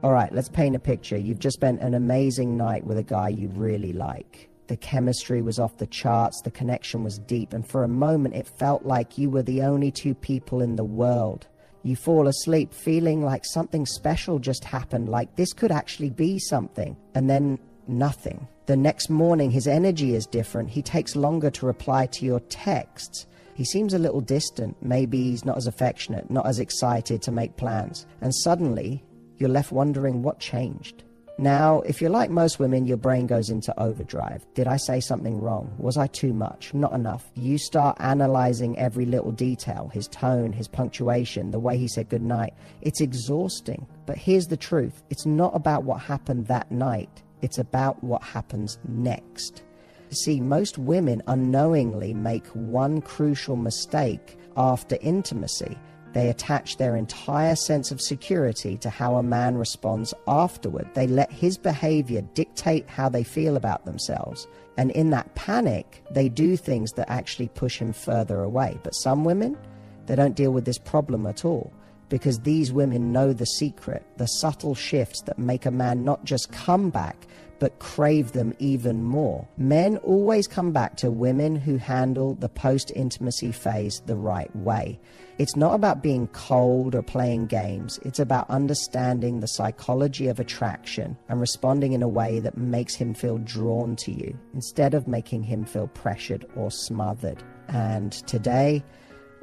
All right, let's paint a picture. You've just spent an amazing night with a guy you really like. The chemistry was off the charts, the connection was deep, and for a moment it felt like you were the only two people in the world. You fall asleep feeling like something special just happened, like this could actually be something, and then nothing. The next morning his energy is different. He takes longer to reply to your texts. He seems a little distant. Maybe he's not as affectionate, not as excited to make plans. And suddenly you're left wondering what changed. Now, if you're like most women, your brain goes into overdrive. Did I say something wrong? Was I too much? Not enough? You start analyzing every little detail, his tone, his punctuation, the way he said goodnight. It's exhausting. But here's the truth. It's not about what happened that night. It's about what happens next. See, most women unknowingly make one crucial mistake after intimacy. They attach their entire sense of security to how a man responds afterward. They let his behavior dictate how they feel about themselves. And in that panic, they do things that actually push him further away. But some women, they don't deal with this problem at all, because these women know the secret, the subtle shifts that make a man not just come back, but crave them even more. Men always come back to women who handle the post-intimacy phase the right way. It's not about being cold or playing games. It's about understanding the psychology of attraction and responding in a way that makes him feel drawn to you, instead of making him feel pressured or smothered. And today,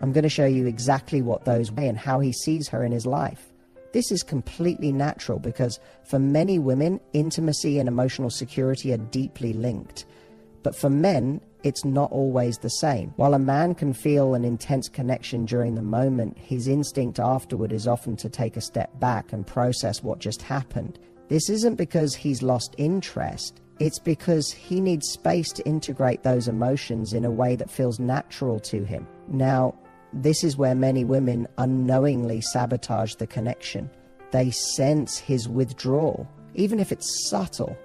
I'm going to show you exactly what those are and how he sees her in his life. This is completely natural because for many women, intimacy and emotional security are deeply linked. But for men, it's not always the same. While a man can feel an intense connection during the moment, his instinct afterward is often to take a step back and process what just happened. This isn't because he's lost interest. It's because he needs space to integrate those emotions in a way that feels natural to him. Now, this is where many women unknowingly sabotage the connection. They sense his withdrawal, even if it's subtle,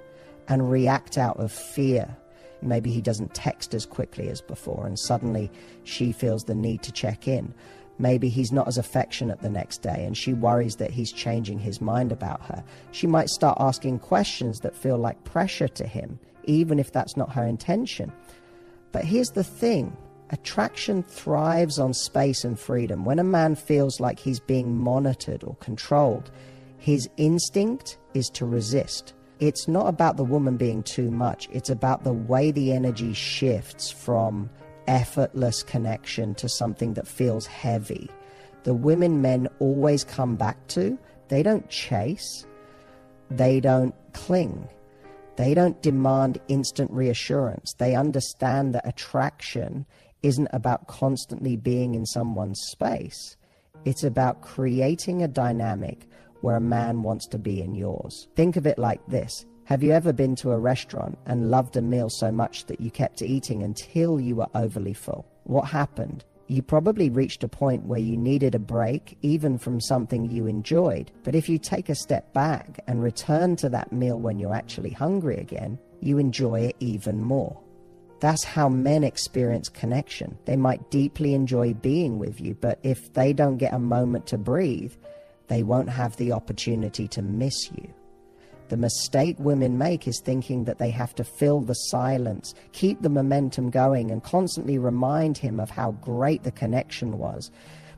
and react out of fear. Maybe he doesn't text as quickly as before, and suddenly she feels the need to check in. Maybe he's not as affectionate the next day, and she worries that he's changing his mind about her. She might start asking questions that feel like pressure to him, even if that's not her intention. But here's the thing. Attraction thrives on space and freedom. When a man feels like he's being monitored or controlled, his instinct is to resist. It's not about the woman being too much. It's about the way the energy shifts from effortless connection to something that feels heavy. The women men always come back to, they don't chase, they don't cling. They don't demand instant reassurance. They understand that attraction isn't about constantly being in someone's space. It's about creating a dynamic where a man wants to be in yours. Think of it like this. Have you ever been to a restaurant and loved a meal so much that you kept eating until you were overly full? What happened? You probably reached a point where you needed a break, even from something you enjoyed. But if you take a step back and return to that meal when you're actually hungry again, you enjoy it even more. That's how men experience connection. They might deeply enjoy being with you, but if they don't get a moment to breathe, they won't have the opportunity to miss you. The mistake women make is thinking that they have to fill the silence, keep the momentum going, and constantly remind him of how great the connection was.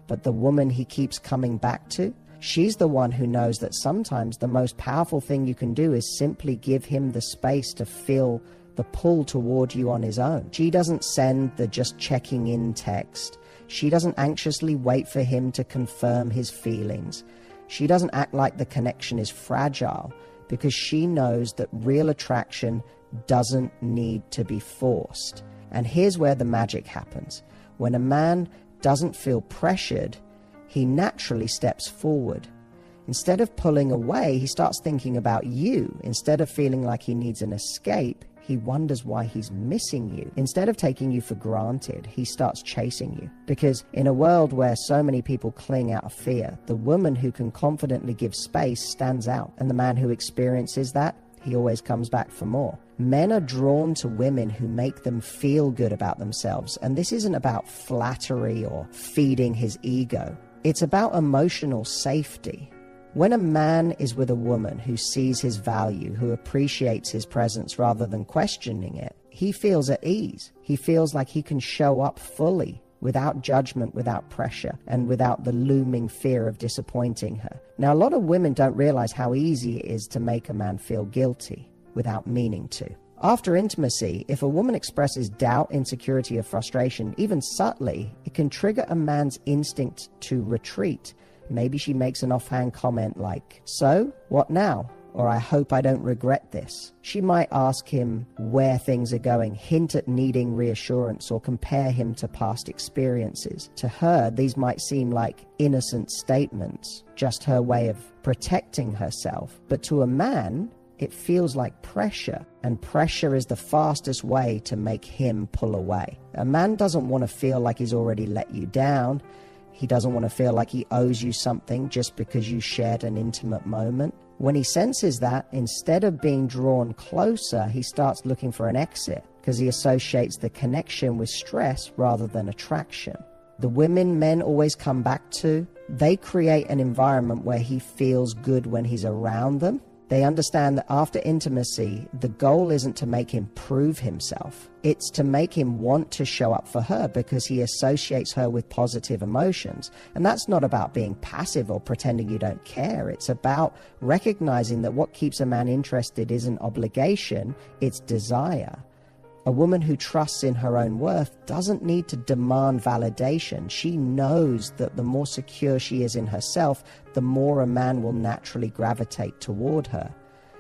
But the woman he keeps coming back to, she's the one who knows that sometimes the most powerful thing you can do is simply give him the space to feel the pull toward you on his own. She doesn't send the just checking in text. She doesn't anxiously wait for him to confirm his feelings. She doesn't act like the connection is fragile, because she knows that real attraction doesn't need to be forced. And here's where the magic happens. When a man doesn't feel pressured, he naturally steps forward. Instead of pulling away, he starts thinking about you. Instead of feeling like he needs an escape, he wonders why he's missing you. Instead of taking you for granted, he starts chasing you. Because in a world where so many people cling out of fear, the woman who can confidently give space stands out. And the man who experiences that, he always comes back for more. Men are drawn to women who make them feel good about themselves. And this isn't about flattery or feeding his ego. It's about emotional safety. When a man is with a woman who sees his value, who appreciates his presence rather than questioning it, he feels at ease. He feels like he can show up fully, without judgment, without pressure, and without the looming fear of disappointing her. Now, a lot of women don't realize how easy it is to make a man feel guilty without meaning to. After intimacy, if a woman expresses doubt, insecurity, or frustration, even subtly, it can trigger a man's instinct to retreat. Maybe she makes an offhand comment like, "So, what now?" Or, "I hope I don't regret this." She might ask him where things are going, hint at needing reassurance, or compare him to past experiences. To her, these might seem like innocent statements, just her way of protecting herself. But to a man, it feels like pressure, and pressure is the fastest way to make him pull away. A man doesn't want to feel like he's already let you down. He doesn't want to feel like he owes you something just because you shared an intimate moment. When he senses that, instead of being drawn closer, he starts looking for an exit because he associates the connection with stress rather than attraction. The women men always come back to, they create an environment where he feels good when he's around them. They understand that after intimacy, the goal isn't to make him prove himself. It's to make him want to show up for her because he associates her with positive emotions. And that's not about being passive or pretending you don't care. It's about recognizing that what keeps a man interested isn't obligation, it's desire. A woman who trusts in her own worth doesn't need to demand validation. She knows that the more secure she is in herself, the more a man will naturally gravitate toward her.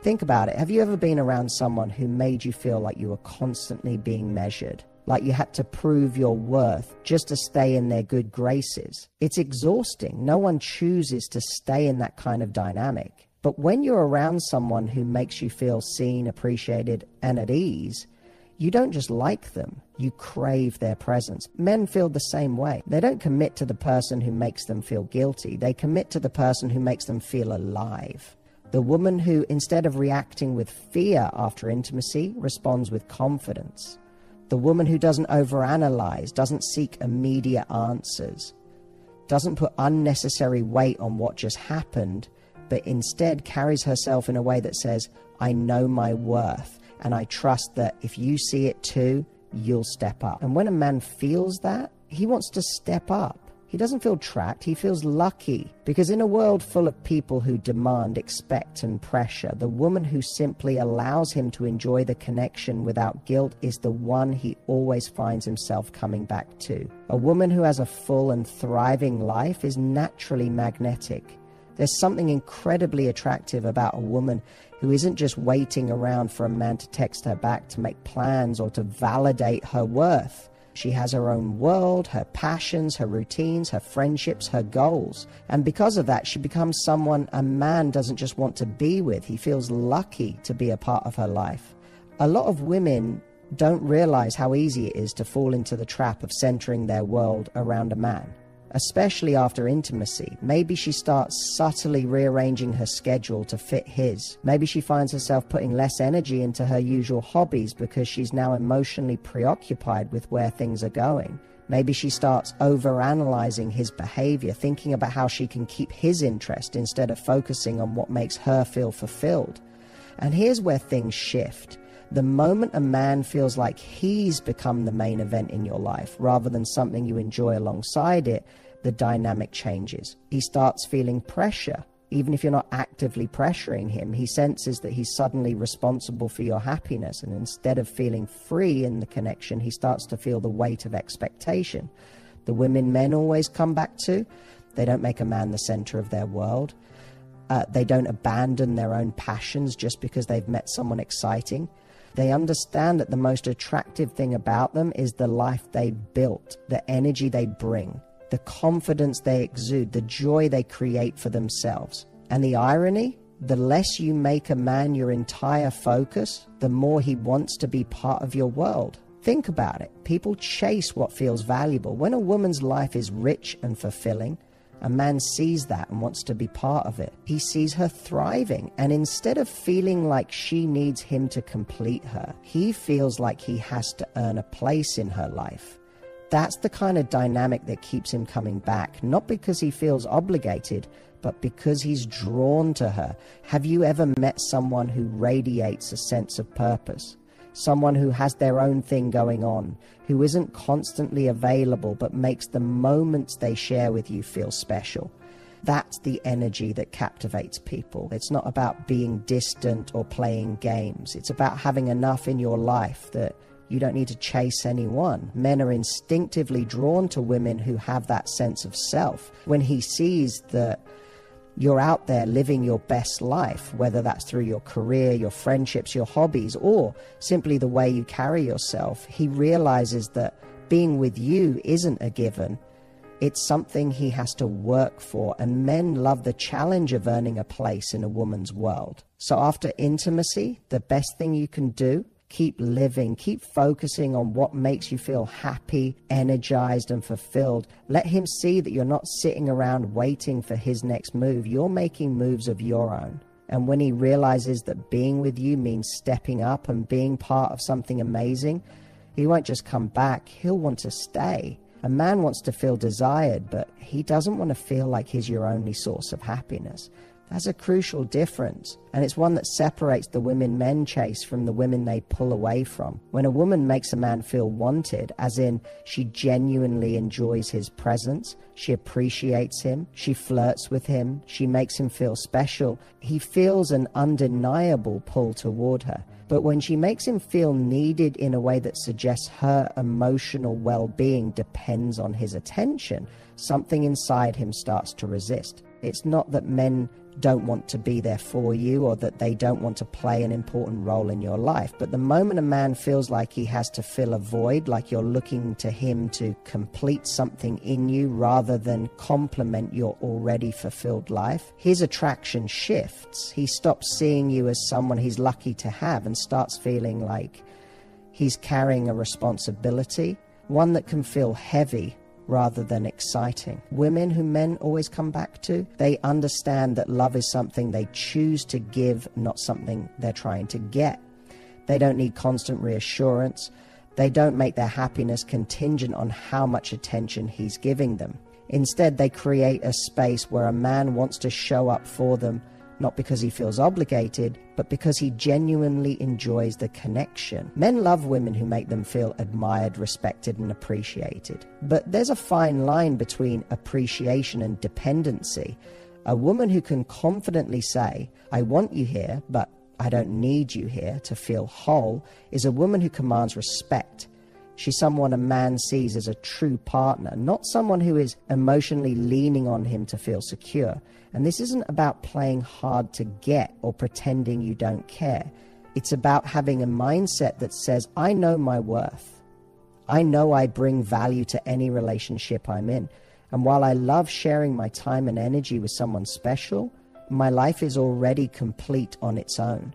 Think about it. Have you ever been around someone who made you feel like you were constantly being measured? Like you had to prove your worth just to stay in their good graces? It's exhausting. No one chooses to stay in that kind of dynamic. But when you're around someone who makes you feel seen, appreciated, and at ease, you don't just like them, you crave their presence. Men feel the same way. They don't commit to the person who makes them feel guilty. They commit to the person who makes them feel alive. The woman who, instead of reacting with fear after intimacy, responds with confidence. The woman who doesn't overanalyze, doesn't seek immediate answers, doesn't put unnecessary weight on what just happened, but instead carries herself in a way that says, "I know my worth. And I trust that if you see it too, you'll step up." And when a man feels that, he wants to step up. He doesn't feel trapped, he feels lucky. Because in a world full of people who demand, expect, and pressure, the woman who simply allows him to enjoy the connection without guilt is the one he always finds himself coming back to. A woman who has a full and thriving life is naturally magnetic. There's something incredibly attractive about a woman who isn't just waiting around for a man to text her back to make plans or to validate her worth. She has her own world, her passions, her routines, her friendships, her goals. And because of that, she becomes someone a man doesn't just want to be with. He feels lucky to be a part of her life. A lot of women don't realize how easy it is to fall into the trap of centering their world around a man, especially after intimacy. Maybe she starts subtly rearranging her schedule to fit his. Maybe she finds herself putting less energy into her usual hobbies because she's now emotionally preoccupied with where things are going. Maybe she starts overanalyzing his behavior, thinking about how she can keep his interest instead of focusing on what makes her feel fulfilled. And here's where things shift. The moment a man feels like he's become the main event in your life, rather than something you enjoy alongside it, the dynamic changes. He starts feeling pressure. Even if you're not actively pressuring him, he senses that he's suddenly responsible for your happiness. And instead of feeling free in the connection, he starts to feel the weight of expectation. The women men always come back to, they don't make a man the center of their world. They don't abandon their own passions just because they've met someone exciting. They understand that the most attractive thing about them is the life they built, the energy they bring, the confidence they exude, the joy they create for themselves. And the irony, the less you make a man your entire focus, the more he wants to be part of your world. Think about it. People chase what feels valuable. When a woman's life is rich and fulfilling, a man sees that and wants to be part of it. He sees her thriving, and instead of feeling like she needs him to complete her, he feels like he has to earn a place in her life. That's the kind of dynamic that keeps him coming back, not because he feels obligated, but but because he's drawn to her. Have you ever met someone who radiates a sense of purpose? Someone who has their own thing going on, who isn't constantly available but makes the moments they share with you feel special. That's the energy that captivates people. It's not about being distant or playing games. It's about having enough in your life that you don't need to chase anyone. Men are instinctively drawn to women who have that sense of self. When he sees that you're out there living your best life, whether that's through your career, your friendships, your hobbies, or simply the way you carry yourself, he realizes that being with you isn't a given. It's something he has to work for, and men love the challenge of earning a place in a woman's world. So after intimacy, the best thing you can do, keep living, keep focusing on what makes you feel happy, energized, and fulfilled. Let him see that you're not sitting around waiting for his next move. You're making moves of your own. And when he realizes that being with you means stepping up and being part of something amazing, he won't just come back, he'll want to stay. A man wants to feel desired, but he doesn't want to feel like he's your only source of happiness. That's a crucial difference, and it's one that separates the women men chase from the women they pull away from. When a woman makes a man feel wanted, as in she genuinely enjoys his presence, she appreciates him, she flirts with him, she makes him feel special, he feels an undeniable pull toward her. But when she makes him feel needed in a way that suggests her emotional well-being depends on his attention, something inside him starts to resist. It's not that men don't want to be there for you or that they don't want to play an important role in your life. But the moment a man feels like he has to fill a void, like you're looking to him to complete something in you rather than complement your already fulfilled life, his attraction shifts. He stops seeing you as someone he's lucky to have and starts feeling like he's carrying a responsibility, one that can feel heavy rather than exciting. Women who men always come back to, they understand that love is something they choose to give, not something they're trying to get. They don't need constant reassurance. They don't make their happiness contingent on how much attention he's giving them. Instead, they create a space where a man wants to show up for them, not because he feels obligated, but because he genuinely enjoys the connection. Men love women who make them feel admired, respected, and appreciated. But there's a fine line between appreciation and dependency. A woman who can confidently say, I want you here, but I don't need you here to feel whole, is a woman who commands respect. She's someone a man sees as a true partner, not someone who is emotionally leaning on him to feel secure. And this isn't about playing hard to get or pretending you don't care. It's about having a mindset that says, I know my worth. I know I bring value to any relationship I'm in. And while I love sharing my time and energy with someone special, my life is already complete on its own.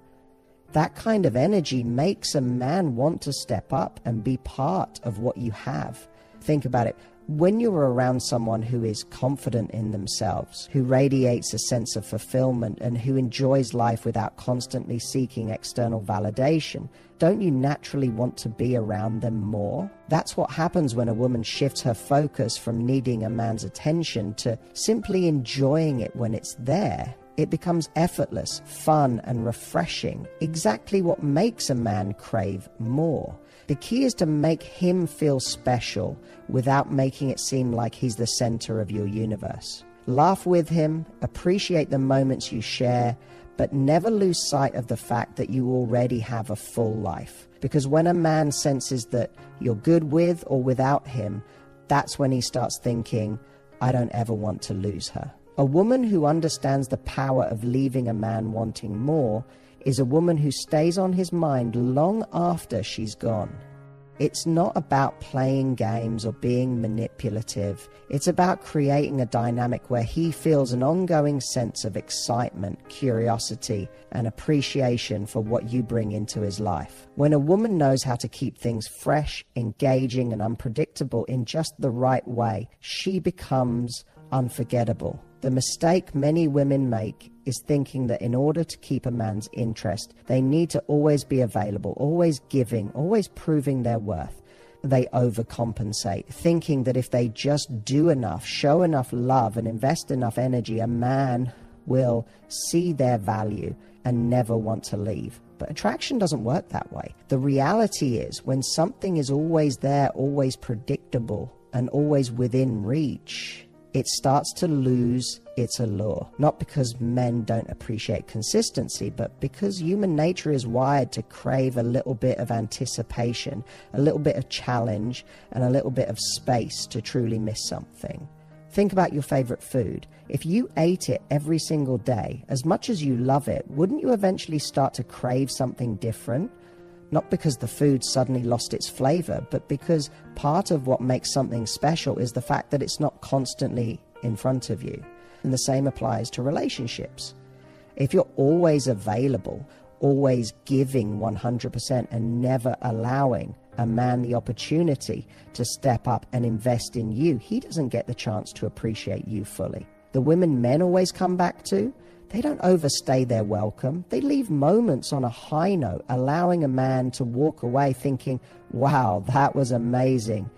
That kind of energy makes a man want to step up and be part of what you have. Think about it. When you're around someone who is confident in themselves, who radiates a sense of fulfillment, and who enjoys life without constantly seeking external validation, don't you naturally want to be around them more? That's what happens when a woman shifts her focus from needing a man's attention to simply enjoying it when it's there. It becomes effortless, fun, and refreshing, exactly what makes a man crave more. The key is to make him feel special without making it seem like he's the center of your universe. Laugh with him, appreciate the moments you share, but never lose sight of the fact that you already have a full life. Because when a man senses that you're good with or without him, that's when he starts thinking, I don't ever want to lose her. A woman who understands the power of leaving a man wanting more is a woman who stays on his mind long after she's gone. It's not about playing games or being manipulative. It's about creating a dynamic where he feels an ongoing sense of excitement, curiosity, and appreciation for what you bring into his life. When a woman knows how to keep things fresh, engaging, and unpredictable in just the right way, she becomes unforgettable. The mistake many women make is thinking that in order to keep a man's interest, they need to always be available, always giving, always proving their worth. they overcompensate, thinking that if they just do enough, show enough love, and invest enough energy, a man will see their value and never want to leave. But attraction doesn't work that way. The reality is, when something is always there, always predictable, and always within reach, it starts to lose its allure. Not because men don't appreciate consistency, but because human nature is wired to crave a little bit of anticipation, a little bit of challenge, and a little bit of space to truly miss something. Think about your favorite food. If you ate it every single day, as much as you love it, wouldn't you eventually start to crave something different? Not because the food suddenly lost its flavor, but because part of what makes something special is the fact that it's not constantly in front of you. And the same applies to relationships. If you're always available, always giving 100% and never allowing a man the opportunity to step up and invest in you, he doesn't get the chance to appreciate you fully. The women men always come back to, they don't overstay their welcome. They leave moments on a high note, allowing a man to walk away thinking, wow, that was amazing.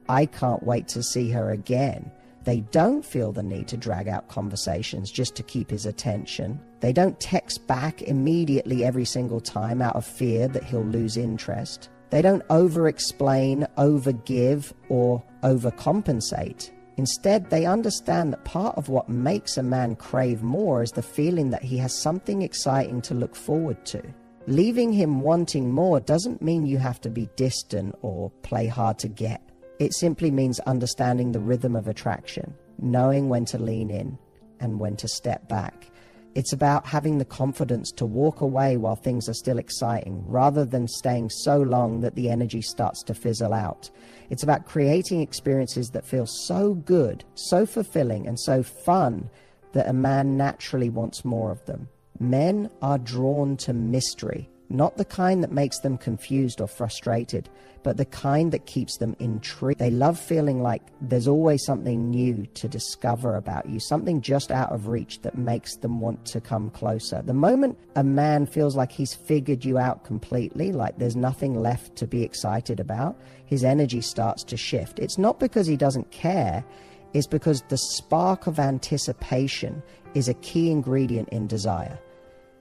I can't wait to see her again. They don't feel the need to drag out conversations just to keep his attention. They don't text back immediately every single time out of fear that he'll lose interest. They don't over-explain, over-give, or overcompensate. Instead, they understand that part of what makes a man crave more is the feeling that he has something exciting to look forward to. Leaving him wanting more doesn't mean you have to be distant or play hard to get. It simply means understanding the rhythm of attraction, knowing when to lean in and when to step back. It's about having the confidence to walk away while things are still exciting, rather than staying so long that the energy starts to fizzle out. It's about creating experiences that feel so good, so fulfilling, and so fun that a man naturally wants more of them. Men are drawn to mystery, not the kind that makes them confused or frustrated, but the kind that keeps them intrigued. They love feeling like there's always something new to discover about you, something just out of reach that makes them want to come closer. The moment a man feels like he's figured you out completely, like there's nothing left to be excited about, his energy starts to shift. It's not because he doesn't care, it's because the spark of anticipation is a key ingredient in desire.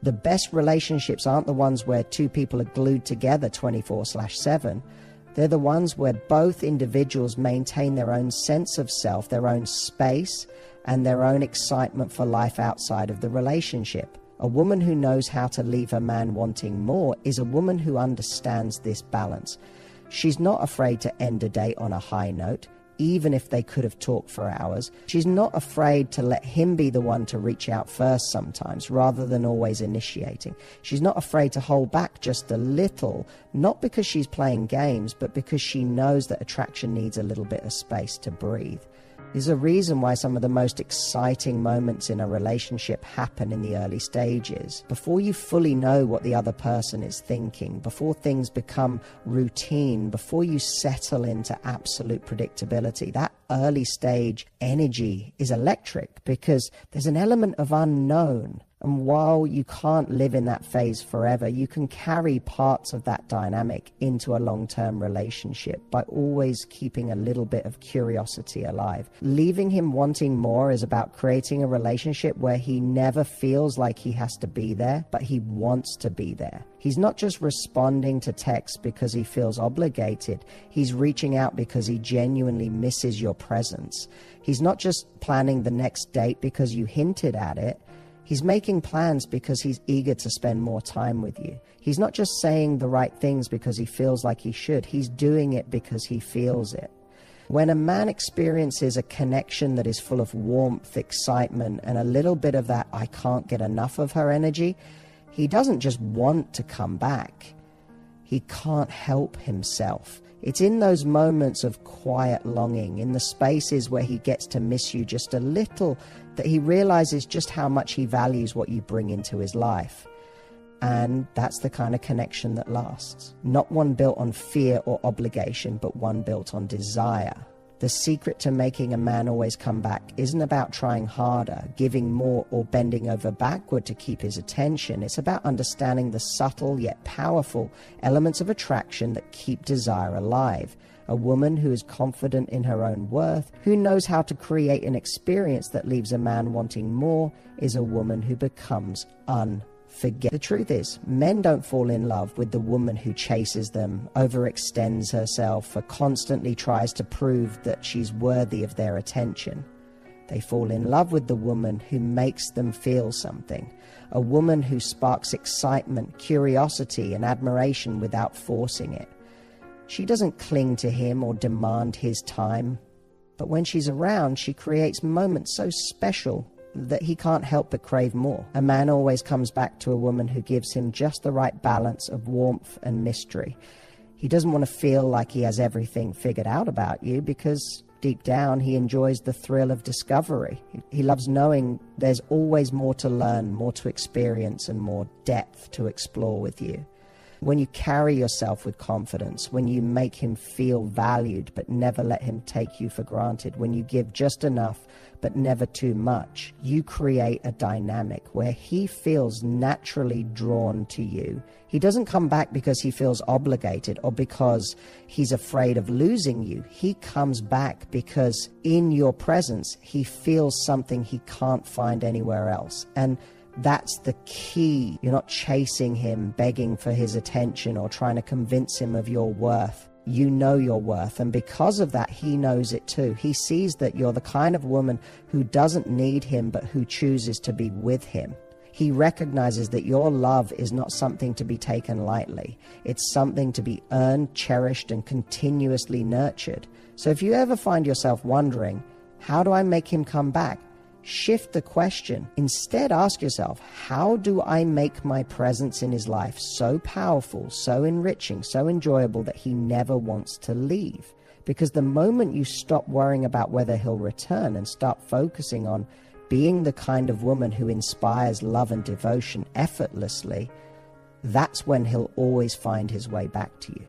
The best relationships aren't the ones where two people are glued together 24/7. They're the ones where both individuals maintain their own sense of self, their own space, and their own excitement for life outside of the relationship. A woman who knows how to leave her man wanting more is a woman who understands this balance. She's not afraid to end a date on a high note, even if they could have talked for hours. She's not afraid to let him be the one to reach out first sometimes, rather than always initiating. She's not afraid to hold back just a little, not because she's playing games, but because she knows that attraction needs a little bit of space to breathe. There's a reason why some of the most exciting moments in a relationship happen in the early stages. Before you fully know what the other person is thinking, before things become routine, before you settle into absolute predictability, that early stage energy is electric because there's an element of unknown. And while you can't live in that phase forever, you can carry parts of that dynamic into a long-term relationship by always keeping a little bit of curiosity alive. Leaving him wanting more is about creating a relationship where he never feels like he has to be there, but he wants to be there. He's not just responding to texts because he feels obligated. He's reaching out because he genuinely misses your presence. He's not just planning the next date because you hinted at it. He's making plans because he's eager to spend more time with you. He's not just saying the right things because he feels like he should. He's doing it because he feels it. When a man experiences a connection that is full of warmth, excitement, and a little bit of that I can't get enough of her energy, he doesn't just want to come back. He can't help himself. It's in those moments of quiet longing, in the spaces where he gets to miss you just a little, that he realizes just how much he values what you bring into his life. And that's the kind of connection that lasts. Not one built on fear or obligation, but one built on desire. The secret to making a man always come back isn't about trying harder, giving more, or bending over backward to keep his attention. It's about understanding the subtle yet powerful elements of attraction that keep desire alive. A woman who is confident in her own worth, who knows how to create an experience that leaves a man wanting more, is a woman who becomes unforgettable. The truth is, men don't fall in love with the woman who chases them, overextends herself, or constantly tries to prove that she's worthy of their attention. They fall in love with the woman who makes them feel something, a woman who sparks excitement, curiosity, and admiration without forcing it. She doesn't cling to him or demand his time, but when she's around, she creates moments so special that he can't help but crave more. A man always comes back to a woman who gives him just the right balance of warmth and mystery. He doesn't want to feel like he has everything figured out about you, because deep down he enjoys the thrill of discovery. He loves knowing there's always more to learn, more to experience, and more depth to explore with you. When you carry yourself with confidence, when you make him feel valued but never let him take you for granted, when you give just enough but never too much, you create a dynamic where he feels naturally drawn to you. He doesn't come back because he feels obligated or because he's afraid of losing you. He comes back because in your presence he feels something he can't find anywhere else. And that's the key. You're not chasing him, begging for his attention, or trying to convince him of your worth. You know your worth, and because of that, he knows it too. He sees that you're the kind of woman who doesn't need him, but who chooses to be with him. He recognizes that your love is not something to be taken lightly. It's something to be earned, cherished, and continuously nurtured. So if you ever find yourself wondering, how do I make him come back? Shift the question. Instead, ask yourself, how do I make my presence in his life so powerful, so enriching, so enjoyable that he never wants to leave? Because the moment you stop worrying about whether he'll return and start focusing on being the kind of woman who inspires love and devotion effortlessly, that's when he'll always find his way back to you.